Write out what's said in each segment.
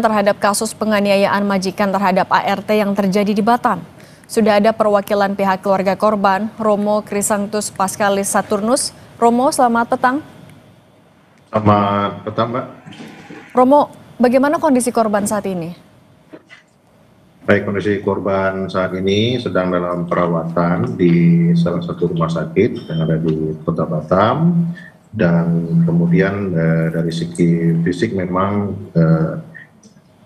pendalaman terhadap kasus penganiayaan majikan terhadap ART yang terjadi di Batam. Sudah ada perwakilan pihak keluarga korban, Romo Krisantus Paskalis Saturnus. Romo, selamat petang. Selamat petang, Mbak. Romo, bagaimana kondisi korban saat ini? Baik, kondisi korban saat ini sedang dalam perawatan di salah satu rumah sakit yang ada di Kota Batam. Dan kemudian dari segi fisik memang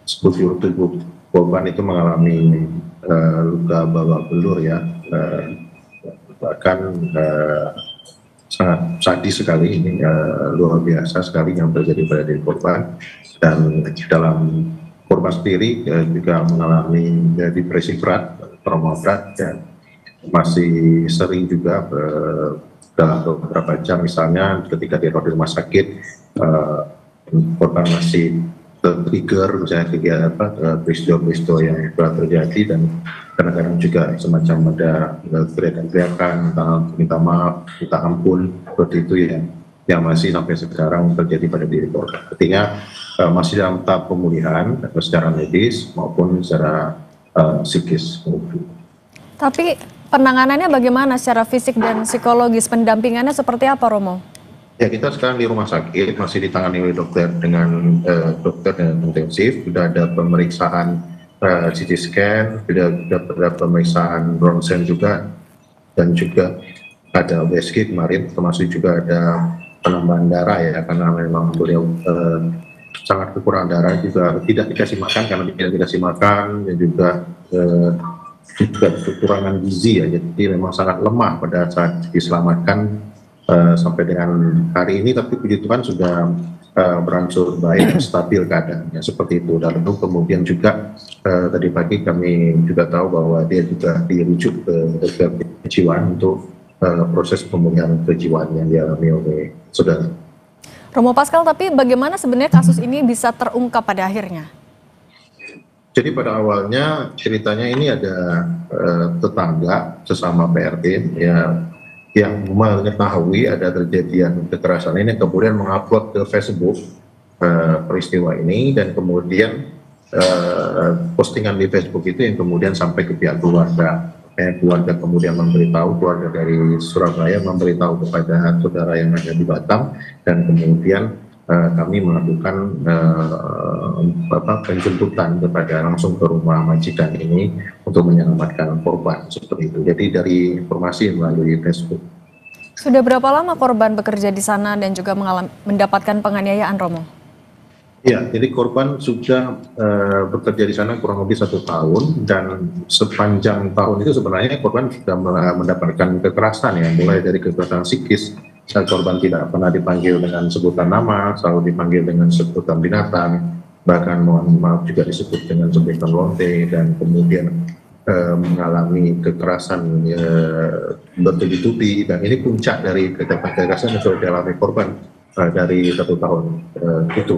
struktur tubuh korban itu mengalami luka babak belur ya, bahkan sangat sadis sekali ini, luar biasa sekali yang terjadi pada diri korban. Dan dalam korban sendiri juga mengalami depresi berat, trauma berat, dan masih sering juga dalam beberapa jam, misalnya ketika dirawat di rumah sakit, korban masih tertrigger misalnya peristiwa-peristiwa yang telah terjadi, dan kadang-kadang juga semacam ada teriakan-teriakan minta maaf, minta ampun, seperti itu yang masih sampai sekarang terjadi pada diri korban. Artinya masih dalam tahap pemulihan secara medis maupun secara psikis. Tapi penanganannya bagaimana secara fisik dan psikologis? Pendampingannya seperti apa, Romo? Ya, kita sekarang di rumah sakit masih ditangani oleh dokter dengan intensif. Sudah ada pemeriksaan CT scan, sudah ada pemeriksaan ronsen juga, dan juga ada USG kemarin, termasuk juga ada penambahan darah ya, karena memang beliau sangat kekurangan darah, juga tidak dikasih makan karena tidak dikasih makan, dan juga kekurangan gizi ya, jadi memang sangat lemah pada saat diselamatkan sampai dengan hari ini. Tapi puji Tuhan sudah berangsur baik dan stabil keadaannya, seperti itu. Dan lalu kemudian juga tadi pagi kami juga tahu bahwa dia juga dirujuk ke dokter kejiwaan untuk proses pemulihan kejiwaan yang dialami oleh saudara. Romo Pascal, tapi bagaimana sebenarnya kasus ini bisa terungkap pada akhirnya? Jadi pada awalnya ceritanya ini ada tetangga sesama PRT ya, yang mengetahui ada terjadian kekerasan ini, kemudian mengupload ke Facebook peristiwa ini, dan kemudian postingan di Facebook itu yang kemudian sampai ke pihak keluarga. Keluarga kemudian memberitahu, keluarga dari Surabaya memberitahu kepada saudara yang ada di Batam, dan kemudian kami melakukan penjemputan kepada langsung ke rumah majikan ini untuk menyelamatkan korban, seperti itu. Jadi dari informasi melalui Facebook. Sudah berapa lama korban bekerja di sana dan juga mendapatkan penganiayaan, Romo? Ya, jadi korban sudah bekerja di sana kurang lebih 1 tahun, dan sepanjang tahun itu sebenarnya korban sudah mendapatkan kekerasan ya, mulai dari kekerasan psikis. Saat korban tidak pernah dipanggil dengan sebutan nama, selalu dipanggil dengan sebutan binatang, bahkan mohon maaf juga disebut dengan sebutan lonte, dan kemudian mengalami kekerasan bertubi-tubi. Dan ini puncak dari kekerasan yang sudah dialami korban dari 1 tahun itu.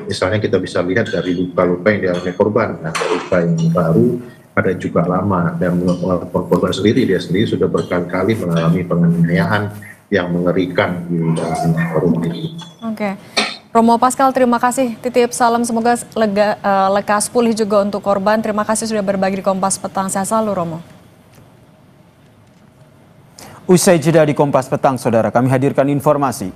Misalnya kita bisa lihat dari luka-luka yang dialami korban, ada luka yang baru, ada juga lama, dan korban sendiri, dia sendiri sudah berkali-kali mengalami penganiayaan yang mengerikan di dalam rumah ini. Oke, Romo Pascal, terima kasih. Titip salam, semoga lekas pulih juga untuk korban. Terima kasih sudah berbagi di Kompas Petang. Sehat selalu, Romo. Usai jeda di Kompas Petang, saudara, kami hadirkan informasi